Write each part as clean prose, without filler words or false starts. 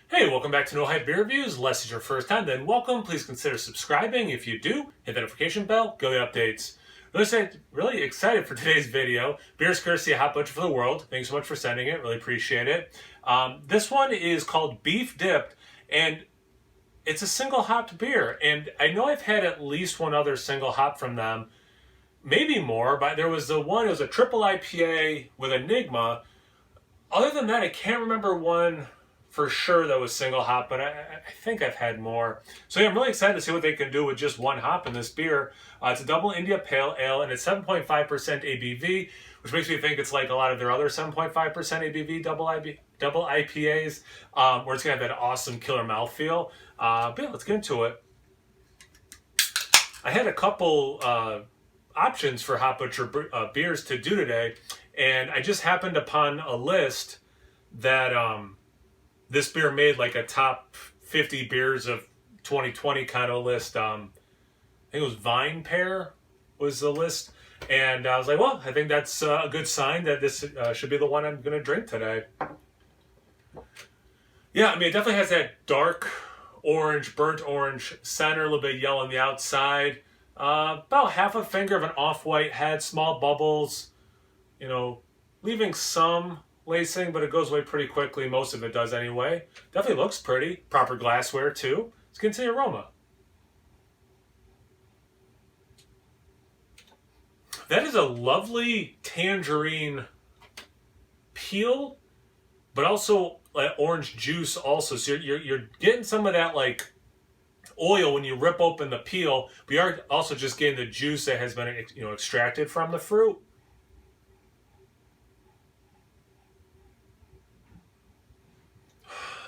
Hey, welcome back to No Hype Beer Reviews. Unless it's your first time, then welcome. Please consider subscribing. If you do, hit the notification bell, go to updates. Really excited for today's video. Beer's courtesy of Hop Butcher for the World. Thanks so much for sending it. Really appreciate it. This one is called Beef Dipped, and it's a single hopped beer. And I know I've had at least one other single hop from them, maybe more, but there was it was a triple IPA with Enigma. Other than that, I can't remember one for sure that was single hop, but I think I've had more. So yeah, I'm really excited to see what they can do with just one hop in this beer. It's a double India Pale Ale, and it's 7.5% ABV, which makes me think it's like a lot of their other 7.5% ABV double IPAs, where it's going to have that awesome killer mouthfeel. But yeah, let's get into it. I had a couple options for Hop Butcher beers to do today, and I just happened upon a list that this beer made, like a top 50 beers of 2020 kind of list. I think it was Vine Pair was the list, and I was like, well, I think that's a good sign that this should be the one I'm going to drink today. Yeah, I mean, it definitely has that dark orange, burnt orange center, a little bit yellow on the outside. About half a finger of an off-white head, small bubbles, leaving some lacing, but it goes away pretty quickly. Most of it does anyway. Definitely looks pretty. Proper glassware, too. Let's get into the aroma. That is a lovely tangerine peel, but also like orange juice also. So you're getting some of that like oil when you rip open the peel, but you are also just getting the juice that has been extracted from the fruit.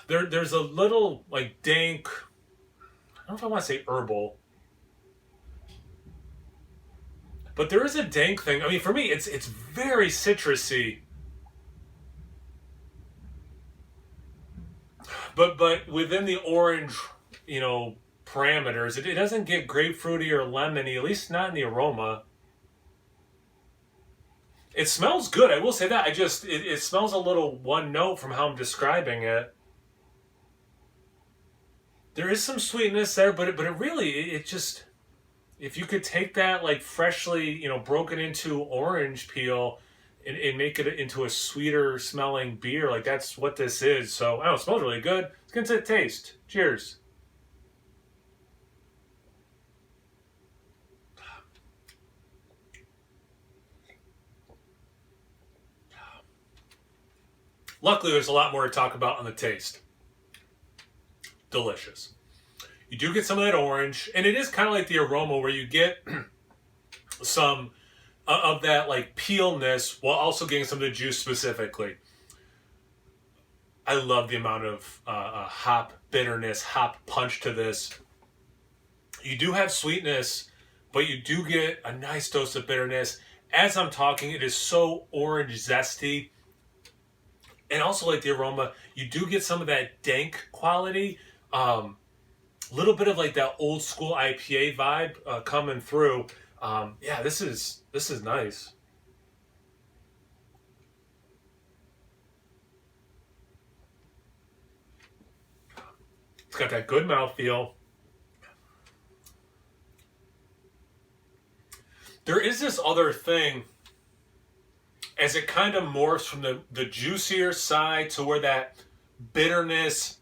There's a little like dank, I don't know if I want to say herbal, but there is a dank thing. I mean, for me, it's very citrusy, but within the orange, parameters. It doesn't get grapefruity or lemony, at least not in the aroma. It smells good, I will say that. It smells a little one note from how I'm describing it. There is some sweetness there, but it really, it just, if you could take that like freshly, broken into orange peel and make it into a sweeter smelling beer, like that's what this is. So, I don't know, it smells really good. Let's get into the taste. Cheers. Luckily, there's a lot more to talk about on the taste. Delicious. You do get some of that orange, and it is kind of like the aroma where you get some of that like peelness while also getting some of the juice specifically. I love the amount of hop bitterness, hop punch to this. You do have sweetness, but you do get a nice dose of bitterness. As I'm talking, it is so orange zesty. And also like the aroma, you do get some of that dank quality. Little bit of like that old school IPA vibe coming through. Yeah, this is nice. It's got that good mouthfeel. There is this other thing as it kind of morphs from the juicier side to where that bitterness,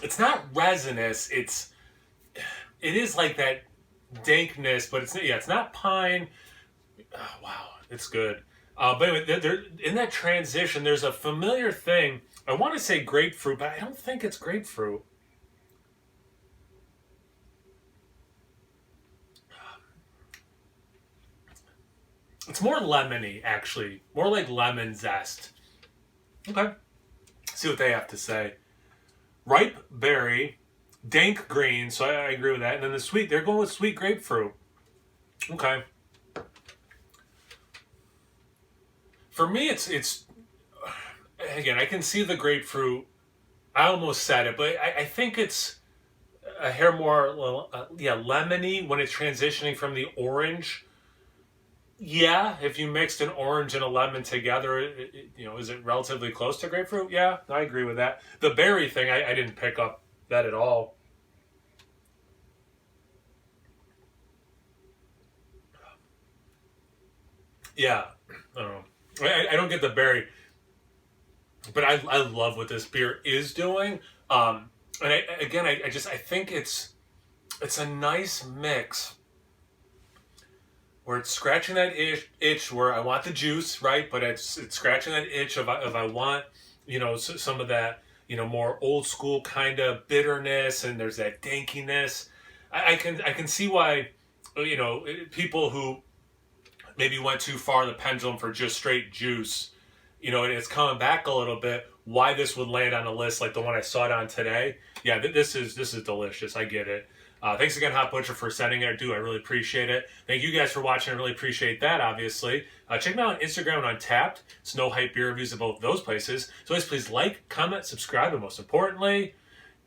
it's not resinous, it is like that dankness, but it's not pine. Oh, wow, it's good. But anyway, in that transition, there's a familiar thing. I want to say grapefruit, but I don't think it's grapefruit. It's more lemony, actually. More like lemon zest. Okay. See what they have to say. Ripe berry, dank green, so I agree with that. And then the sweet, they're going with sweet grapefruit. Okay. For me, it's again, I can see the grapefruit. I almost said it, but I think it's a hair more, lemony when it's transitioning from the orange. Yeah, if you mixed an orange and a lemon together, is it relatively close to grapefruit? Yeah, I agree with that. The berry thing, I didn't pick up that at all. Yeah, I don't know. I don't get the berry, but I love what this beer is doing. And again, I think it's a nice mix where it's scratching that itch where I want the juice, right? But it's scratching that itch of if I want, some of that, more old school kind of bitterness, and there's that dankiness. I can see why, people who maybe went too far in the pendulum for just straight juice, and it's coming back a little bit. Why this would land on a list like the one I saw it on today? Yeah, this is delicious. I get it. Thanks again, Hot Butcher, for sending it. I really appreciate it. Thank you guys for watching. I really appreciate that, obviously. Check me out on Instagram and Untappd. It's No Hype Beer Reviews at both those places. So always please like, comment, subscribe, and most importantly,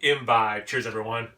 imbibe. Cheers, everyone.